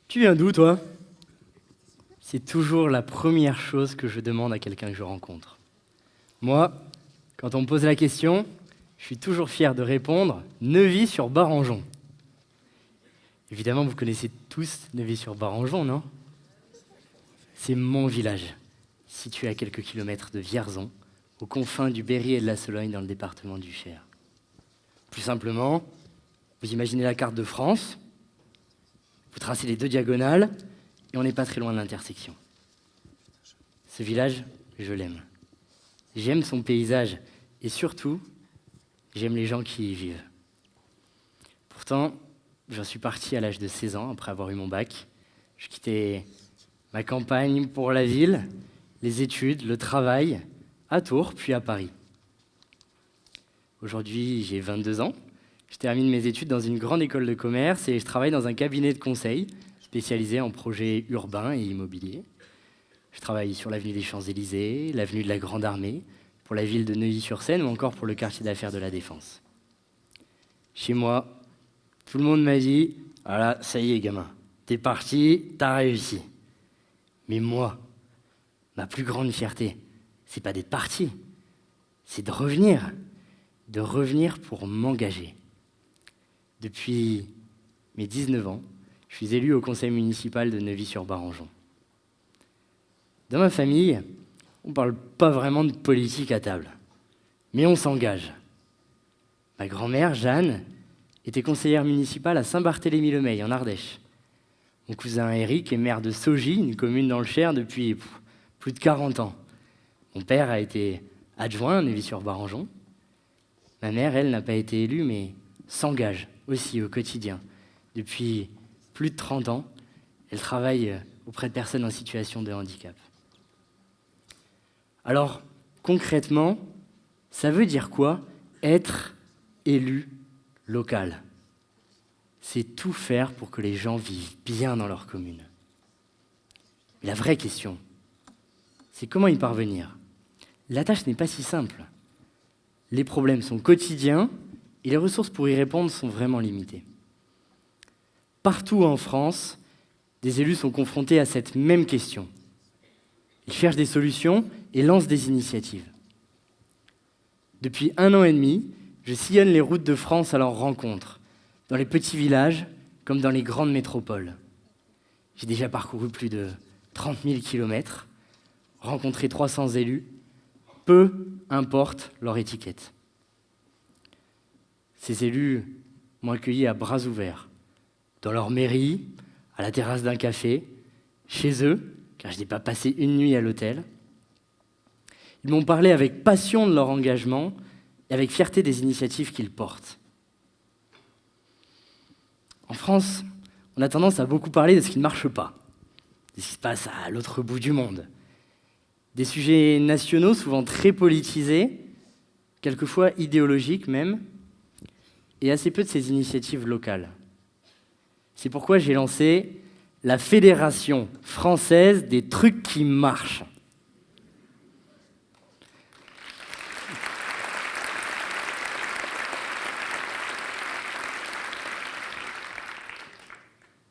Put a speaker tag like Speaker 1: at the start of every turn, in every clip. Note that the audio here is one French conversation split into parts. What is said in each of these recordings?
Speaker 1: Tu viens d'où, toi? C'est toujours la première chose que je demande à quelqu'un que je rencontre. Moi, quand on me pose la question, je suis toujours fier de répondre Neuvy-sur-Barangeon. Évidemment, vous connaissez tous Neuvy-sur-Barangeon, non? C'est mon village, situé à quelques kilomètres de Vierzon, aux confins du Berry et de la Sologne dans le département du Cher. Plus simplement, vous imaginez la carte de France, vous tracez les deux diagonales, et on n'est pas très loin de l'intersection. Ce village, je l'aime. J'aime son paysage, et surtout, j'aime les gens qui y vivent. Pourtant, j'en suis parti à l'âge de 16 ans, après avoir eu mon bac. Je quittais ma campagne pour la ville, les études, le travail, à Tours, puis à Paris. Aujourd'hui, j'ai 22 ans. Je termine mes études dans une grande école de commerce et je travaille dans un cabinet de conseil spécialisé en projets urbains et immobiliers. Je travaille sur l'avenue des Champs-Élysées, l'avenue de la Grande Armée, pour la ville de Neuilly-sur-Seine ou encore pour le quartier d'affaires de la Défense. Chez moi, tout le monde m'a dit « Voilà, ça y est gamin, t'es parti, t'as réussi. » Mais moi, ma plus grande fierté, c'est pas d'être parti, c'est de revenir pour m'engager. Depuis mes 19 ans, je suis élu au conseil municipal de Neuvy-sur-Barangeon. Dans ma famille, on ne parle pas vraiment de politique à table, mais on s'engage. Ma grand-mère, Jeanne, était conseillère municipale à Saint-Barthélemy-le-Meil, en Ardèche. Mon cousin Eric est maire de Saugy, une commune dans le Cher, depuis plus de 40 ans. Mon père a été adjoint à Neuvy-sur-Barangeon. Ma mère, elle, n'a pas été élue, mais s'engage aussi au quotidien. Depuis plus de 30 ans, elle travaille auprès de personnes en situation de handicap. Alors, concrètement, ça veut dire quoi, être élu local? C'est tout faire pour que les gens vivent bien dans leur commune. Mais la vraie question, c'est comment y parvenir? La tâche n'est pas si simple. Les problèmes sont quotidiens et les ressources pour y répondre sont vraiment limitées. Partout en France, des élus sont confrontés à cette même question. Ils cherchent des solutions et lancent des initiatives. Depuis 1 an et demi, je sillonne les routes de France à leur rencontre, dans les petits villages comme dans les grandes métropoles. J'ai déjà parcouru plus de 30 000 kilomètres, rencontré 300 élus, peu importe leur étiquette. Ces élus m'ont accueilli à bras ouverts, dans leur mairie, à la terrasse d'un café, chez eux, car je n'ai pas passé une nuit à l'hôtel. Ils m'ont parlé avec passion de leur engagement et avec fierté des initiatives qu'ils portent. En France, on a tendance à beaucoup parler de ce qui ne marche pas, de ce qui se passe à l'autre bout du monde. Des sujets nationaux souvent très politisés, quelquefois idéologiques même, et assez peu de ces initiatives locales. C'est pourquoi j'ai lancé la Fédération française des trucs qui marchent.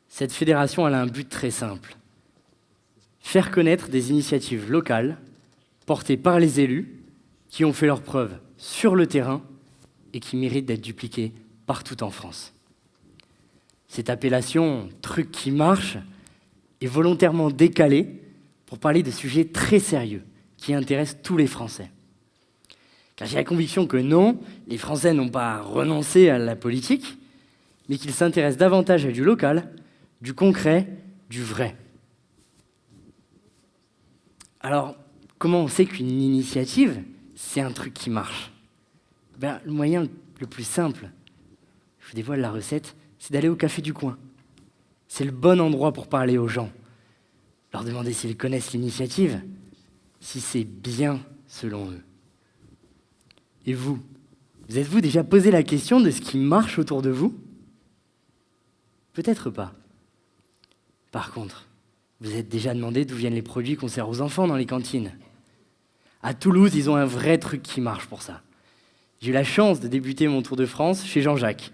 Speaker 1: Cette fédération, elle a un but très simple. Faire connaître des initiatives locales portées par les élus qui ont fait leurs preuves sur le terrain et qui méritent d'être dupliquées partout en France. Cette appellation « truc qui marche » est volontairement décalée pour parler de sujets très sérieux qui intéressent tous les Français. Car j'ai la conviction que non, les Français n'ont pas renoncé à la politique, mais qu'ils s'intéressent davantage à du local, du concret, du vrai. Alors, comment on sait qu'une initiative, c'est un truc qui marche? Le moyen le plus simple, je vous dévoile la recette, c'est d'aller au café du coin. C'est le bon endroit pour parler aux gens, leur demander s'ils connaissent l'initiative, si c'est bien selon eux. Et vous êtes-vous déjà posé la question de ce qui marche autour de vous? Peut-être pas. Par contre, vous êtes déjà demandé d'où viennent les produits qu'on sert aux enfants dans les cantines. À Toulouse, ils ont un vrai truc qui marche pour ça. J'ai eu la chance de débuter mon tour de France chez Jean-Jacques.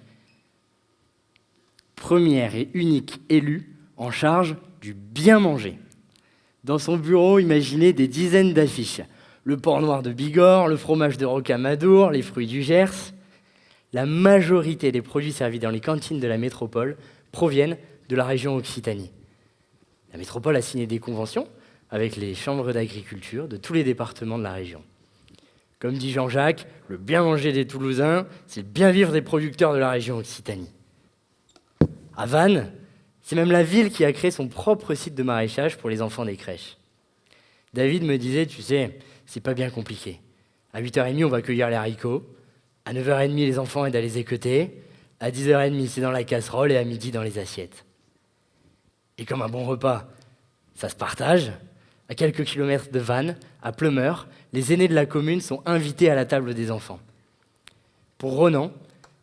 Speaker 1: Première et unique élue en charge du bien manger. Dans son bureau, imaginez des dizaines d'affiches. Le porc noir de Bigorre, le fromage de Rocamadour, les fruits du Gers. La majorité des produits servis dans les cantines de la métropole proviennent de la région Occitanie. La métropole a signé des conventions avec les chambres d'agriculture de tous les départements de la région. Comme dit Jean-Jacques, le bien manger des Toulousains, c'est le bien vivre des producteurs de la région Occitanie. À Vannes, c'est même la ville qui a créé son propre site de maraîchage pour les enfants des crèches. David me disait, tu sais, c'est pas bien compliqué. À 8h30, on va cueillir les haricots. À 9h30, les enfants aident à les équeuter. À 10h30, c'est dans la casserole et à midi, dans les assiettes. Et comme un bon repas, ça se partage. À quelques kilomètres de Vannes, à Pleumeur, les aînés de la commune sont invités à la table des enfants. Pour Ronan,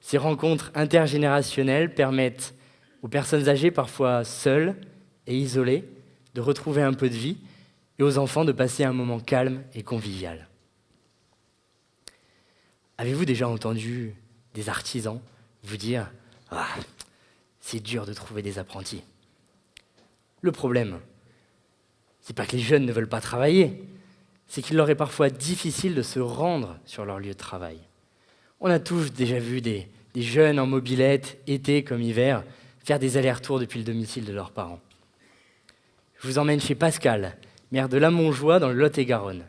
Speaker 1: ces rencontres intergénérationnelles permettent aux personnes âgées, parfois seules et isolées, de retrouver un peu de vie et aux enfants de passer un moment calme et convivial. Avez-vous déjà entendu des artisans vous dire « Ah, c'est dur de trouver des apprentis ». Le problème, c'est pas que les jeunes ne veulent pas travailler, c'est qu'il leur est parfois difficile de se rendre sur leur lieu de travail. On a tous déjà vu des jeunes en mobilette, été comme hiver, faire des allers-retours depuis le domicile de leurs parents. Je vous emmène chez Pascal, maire de Lamontjoie dans le Lot-et-Garonne.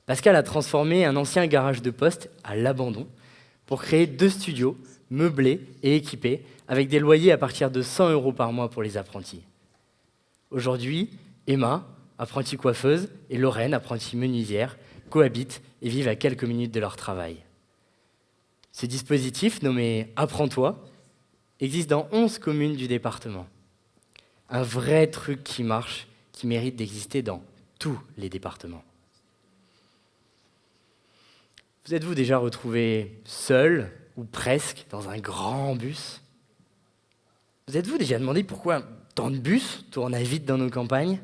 Speaker 1: Pascal a transformé un ancien garage de poste à l'abandon pour créer 2 studios meublés et équipés avec des loyers à partir de 100 € par mois pour les apprentis. Aujourd'hui, Emma, apprentie coiffeuse, et Lorraine, apprentie menuisière, cohabitent et vivent à quelques minutes de leur travail. Ce dispositif, nommé Apprends-toi, existe dans 11 communes du département. Un vrai truc qui marche, qui mérite d'exister dans tous les départements. Vous êtes-vous déjà retrouvé seul, ou presque, dans un grand bus ? Vous êtes-vous déjà demandé pourquoi tant de bus tournent vite dans nos campagnes ?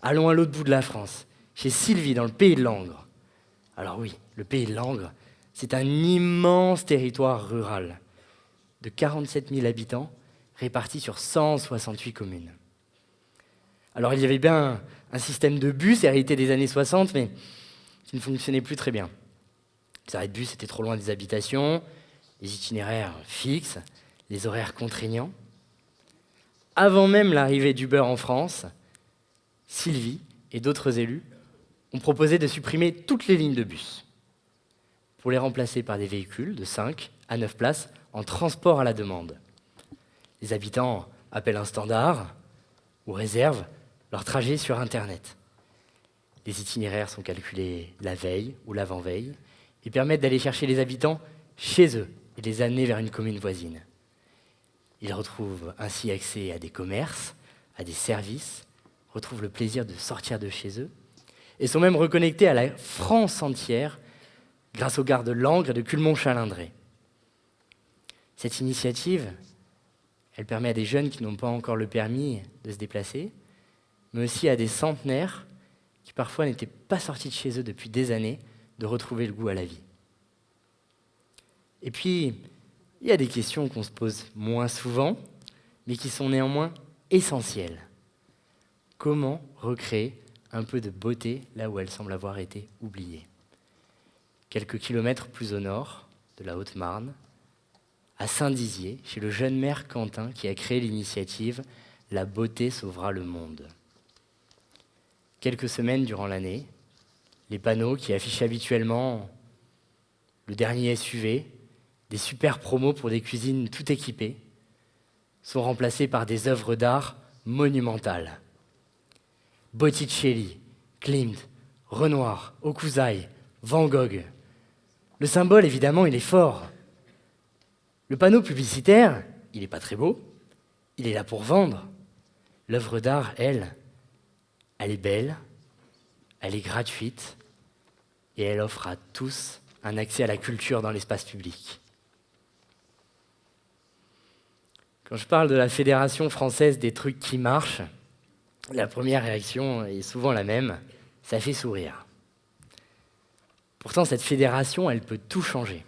Speaker 1: Allons à l'autre bout de la France, chez Sylvie, dans le pays de Langres. Alors oui, le pays de Langres, c'est un immense territoire rural de 47 000 habitants répartis sur 168 communes. Alors il y avait bien un système de bus hérité des années 60, mais qui ne fonctionnait plus très bien. Les arrêts de bus étaient trop loin des habitations, les itinéraires fixes, les horaires contraignants. Avant même l'arrivée d'Uber en France, Sylvie et d'autres élus ont proposé de supprimer toutes les lignes de bus pour les remplacer par des véhicules de 5 à 9 places en transport à la demande. Les habitants appellent un standard ou réservent leur trajet sur Internet. Les itinéraires sont calculés la veille ou l'avant-veille et permettent d'aller chercher les habitants chez eux et les amener vers une commune voisine. Ils retrouvent ainsi accès à des commerces, à des services, retrouvent le plaisir de sortir de chez eux et sont même reconnectés à la France entière grâce aux gares de Langres et de Culmont-Chalindrey. Cette initiative, elle permet à des jeunes qui n'ont pas encore le permis de se déplacer, mais aussi à des centenaires qui parfois n'étaient pas sortis de chez eux depuis des années, de retrouver le goût à la vie. Et puis, il y a des questions qu'on se pose moins souvent, mais qui sont néanmoins essentielles. Comment recréer un peu de beauté là où elle semble avoir été oubliée ? Quelques kilomètres plus au nord de la Haute-Marne, à Saint-Dizier, chez le jeune maire Quentin qui a créé l'initiative « La beauté sauvera le monde ». Quelques semaines durant l'année, les panneaux qui affichent habituellement le dernier SUV, des super promos pour des cuisines tout équipées, sont remplacés par des œuvres d'art monumentales. Botticelli, Klimt, Renoir, Hokusai, Van Gogh. Le symbole, évidemment, il est fort. Le panneau publicitaire, il n'est pas très beau, il est là pour vendre. L'œuvre d'art, elle est belle, elle est gratuite et elle offre à tous un accès à la culture dans l'espace public. Quand je parle de la Fédération française des trucs qui marchent, la première réaction est souvent la même, ça fait sourire. Pourtant, cette fédération, elle peut tout changer.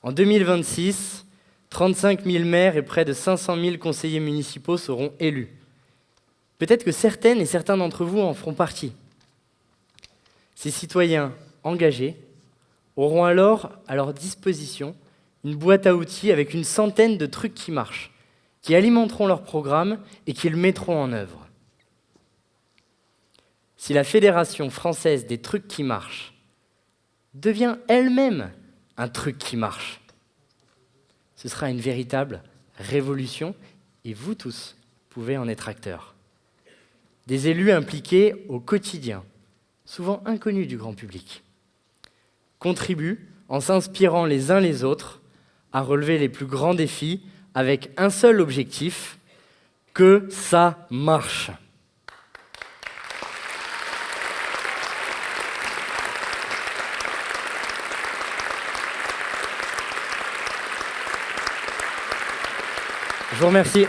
Speaker 1: En 2026, 35 000 maires et près de 500 000 conseillers municipaux seront élus. Peut-être que certaines et certains d'entre vous en feront partie. Ces citoyens engagés auront alors à leur disposition une boîte à outils avec une centaine de trucs qui marchent, qui alimenteront leur programme et qui le mettront en œuvre. Si la Fédération française des trucs qui marchent devient elle-même un truc qui marche, ce sera une véritable révolution et vous tous pouvez en être acteurs. Des élus impliqués au quotidien, souvent inconnus du grand public, contribuent, en s'inspirant les uns les autres, à relever les plus grands défis avec un seul objectif, que ça marche. Je vous remercie.